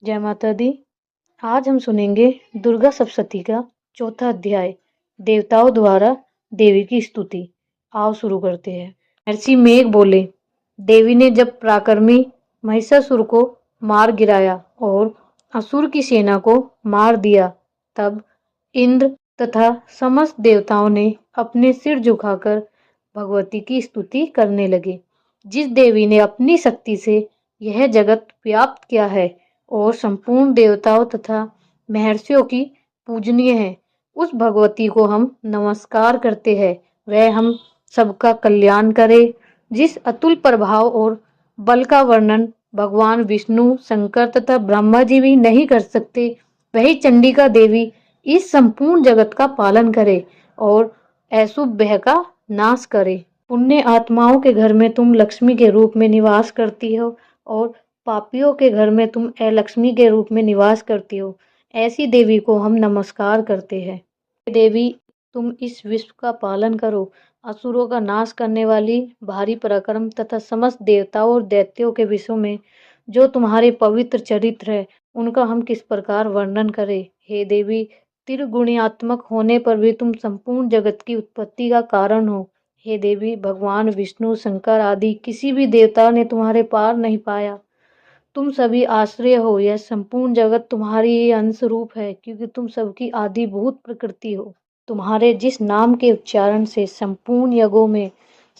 जय माता दी। आज हम सुनेंगे दुर्गा सप्तशती का चौथा अध्याय, देवताओं द्वारा देवी की स्तुति। आओ शुरू करते हैं। महर्षि मेघ बोले, देवी ने जब पराक्रमी महिषासुर को मार गिराया और असुर की सेना को मार दिया, तब इंद्र तथा समस्त देवताओं ने अपने सिर झुकाकर भगवती की स्तुति करने लगे। जिस देवी ने अपनी शक्ति से यह जगत व्याप्त किया है और संपूर्ण देवताओं तथा महर्षियों की पूजनीय है, उस भगवती को हम नमस्कार करते हैं। वह हम सबका कल्याण करे। जिस अतुल प्रभाव और बल का वर्णन भगवान विष्णु, शंकर तथा ब्रह्मा जी भी नहीं कर सकते, वही चंडिका देवी इस संपूर्ण जगत का पालन करे और अशुभ भय का नाश करे। पुण्य आत्माओं के घर में तुम लक्ष्मी के रूप में निवास करती हो और पापियों के घर में तुम अलक्ष्मी के रूप में निवास करती हो। ऐसी देवी को हम नमस्कार करते हैं। देवी, तुम इस विश्व का पालन करो। असुरों का नाश करने वाली, भारी पराक्रम तथा समस्त देवताओं और दैत्यों के विषयों में जो तुम्हारे पवित्र चरित्र है, उनका हम किस प्रकार वर्णन करें। हे देवी, त्रिगुणात्मक होने पर भी तुम संपूर्ण जगत की उत्पत्ति का कारण हो। हे देवी, भगवान विष्णु, शंकर आदि किसी भी देवता ने तुम्हारे पार नहीं पाया। तुम सभी आश्रय हो। यह संपूर्ण जगत तुम्हारी ही अंश रूप है, क्योंकि तुम सबकी आदिभूत प्रकृति हो। तुम्हारे जिस नाम के उच्चारण से संपूर्ण यज्ञों में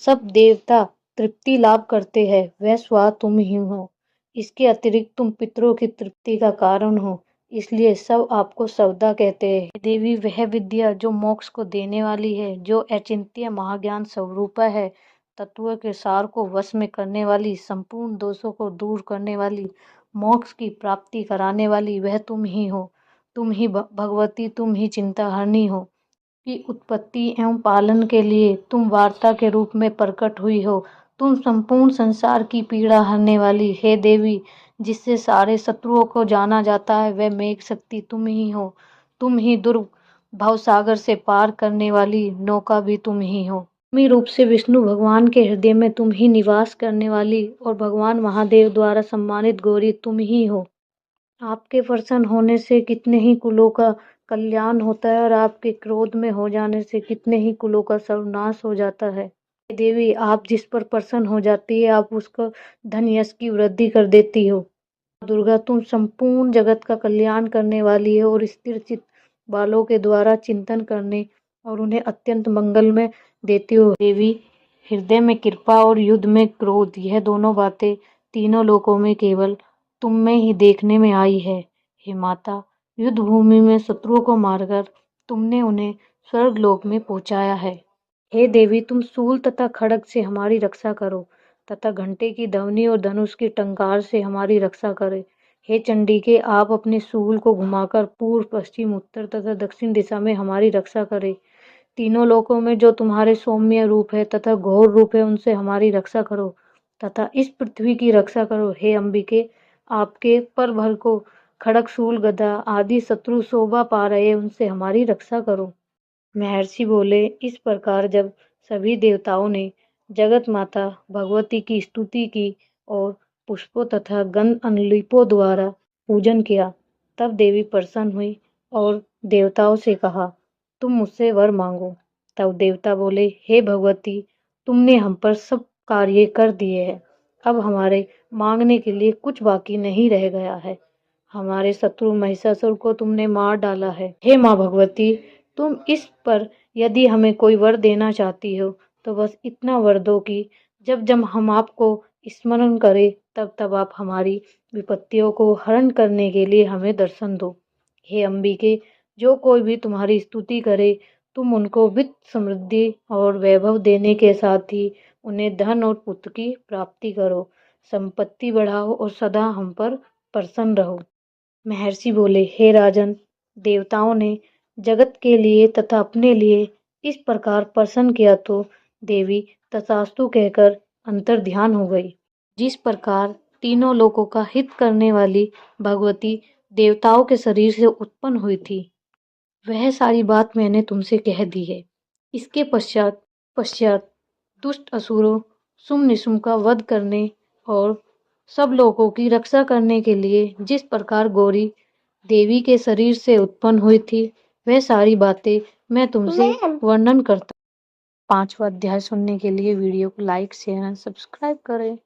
सब देवता तृप्ति लाभ करते हैं, वह स्वतः तुम ही हो। इसके अतिरिक्त तुम पितरों की तृप्ति का कारण हो, इसलिए सब आपको सवदा कहते हैं। देवी, वह विद्या जो मोक्ष को देने वाली है, जो अचिंत्य महाज्ञान स्वरूपा है, तत्व के सार को वश में करने वाली, संपूर्ण दोषों को दूर करने वाली, मोक्ष की प्राप्ति कराने वाली, वह तुम ही हो। तुम ही भगवती, तुम ही चिंता हरनी हो। की उत्पत्ति एवं पालन के लिए तुम वार्ता के रूप में प्रकट हुई हो। तुम संपूर्ण संसार की पीड़ा हरने वाली हे देवी, जिससे सारे शत्रुओं को जाना जाता है, वह मेघ शक्ति तुम ही हो। तुम ही भव सागर से पार करने वाली नौका भी तुम ही हो। भूमि रूप से विष्णु भगवान के हृदय में तुम ही निवास करने वाली और भगवान महादेव द्वारा सम्मानित गौरी तुम ही हो। आपके प्रसन्न होने से कितने ही कुलों का कल्याण होता है और आपके क्रोध में हो जाने से कितने ही कुलों का सर्वनाश हो जाता है। देवी, आप जिस पर प्रसन्न हो जाती है, आप उसका धन यश की वृद्धि कर देती हो। दुर्गा, तुम संपूर्ण जगत का कल्याण करने वाली है और स्थिर चित्त बालों के द्वारा चिंतन करने और उन्हें अत्यंत मंगल में देती हो। देवी, हृदय में कृपा और युद्ध में क्रोध, यह दोनों बातें तीनों लोकों में केवल तुम में ही देखने में आई है। हे माता, युद्ध भूमि में शत्रुओं को मारकर तुमने उन्हें स्वर्ग लोक में पहुंचाया है। हे देवी, तुम शूल तथा खड्ग से हमारी रक्षा करो तथा घंटे की ध्वनि और धनुष की टंकार से हमारी रक्षा करे। हे चंडिके, आप अपने शूल को घुमाकर पूर्व, पश्चिम, उत्तर तथा दक्षिण दिशा में हमारी रक्षा करें। तीनों लोकों में जो तुम्हारे सौम्य रूप है तथा घोर रूप है, उनसे हमारी रक्षा करो तथा इस पृथ्वी की रक्षा करो। हे अंबिके, आपके पर भर को खड्ग, शूल, गदा आदि शत्रु शोभा पा रहे, उनसे हमारी रक्षा करो। महर्षि बोले, इस प्रकार जब सभी देवताओं ने जगत माता भगवती की स्तुति की और पुष्पों तथा गंध अनुलिपों द्वारा पूजन किया, तब देवी प्रसन्न हुई और देवताओं से कहा, तुम मुझसे वर मांगो। तब देवता बोले, हे भगवती, तुमने हम पर सब कार्य कर दिए हैं। अब हमारे मांगने के लिए कुछ बाकी नहीं रह गया है। हमारे शत्रु महिषासुर को तुमने मार डाला है। हे माँ भगवती, तुम इस पर यदि हमें कोई वर देना चाहती हो, तो बस इतना वर दो कि जब जब हम आपको स्मरण करें, तब तब आप हमारी विपत्तियों को हरण करने के लिए हमें दर्शन दो। हे अंबिके, जो कोई भी तुम्हारी स्तुति करे, तुम उनको वित्त, समृद्धि और वैभव देने के साथ ही उन्हें धन और पुत्र की प्राप्ति करो, संपत्ति बढ़ाओ और सदा हम पर प्रसन्न रहो। महर्षि बोले, हे राजन, देवताओं ने जगत के लिए तथा अपने लिए इस प्रकार प्रसन्न किया तो देवी तथास्तु कहकर अंतर ध्यान हो गई। जिस प्रकार तीनों लोकों का हित करने वाली भगवती देवताओं के शरीर से उत्पन्न हुई थी, वह सारी बात मैंने तुमसे कह दी है। इसके पश्चात दुष्ट असुरों शुंभ निशुंभ का वध करने और सब लोगों की रक्षा करने के लिए जिस प्रकार गौरी देवी के शरीर से उत्पन्न हुई थी, वह सारी बातें मैं तुमसे वर्णन करता। 5वां अध्याय सुनने के लिए वीडियो को लाइक, शेयर एंड सब्सक्राइब करें।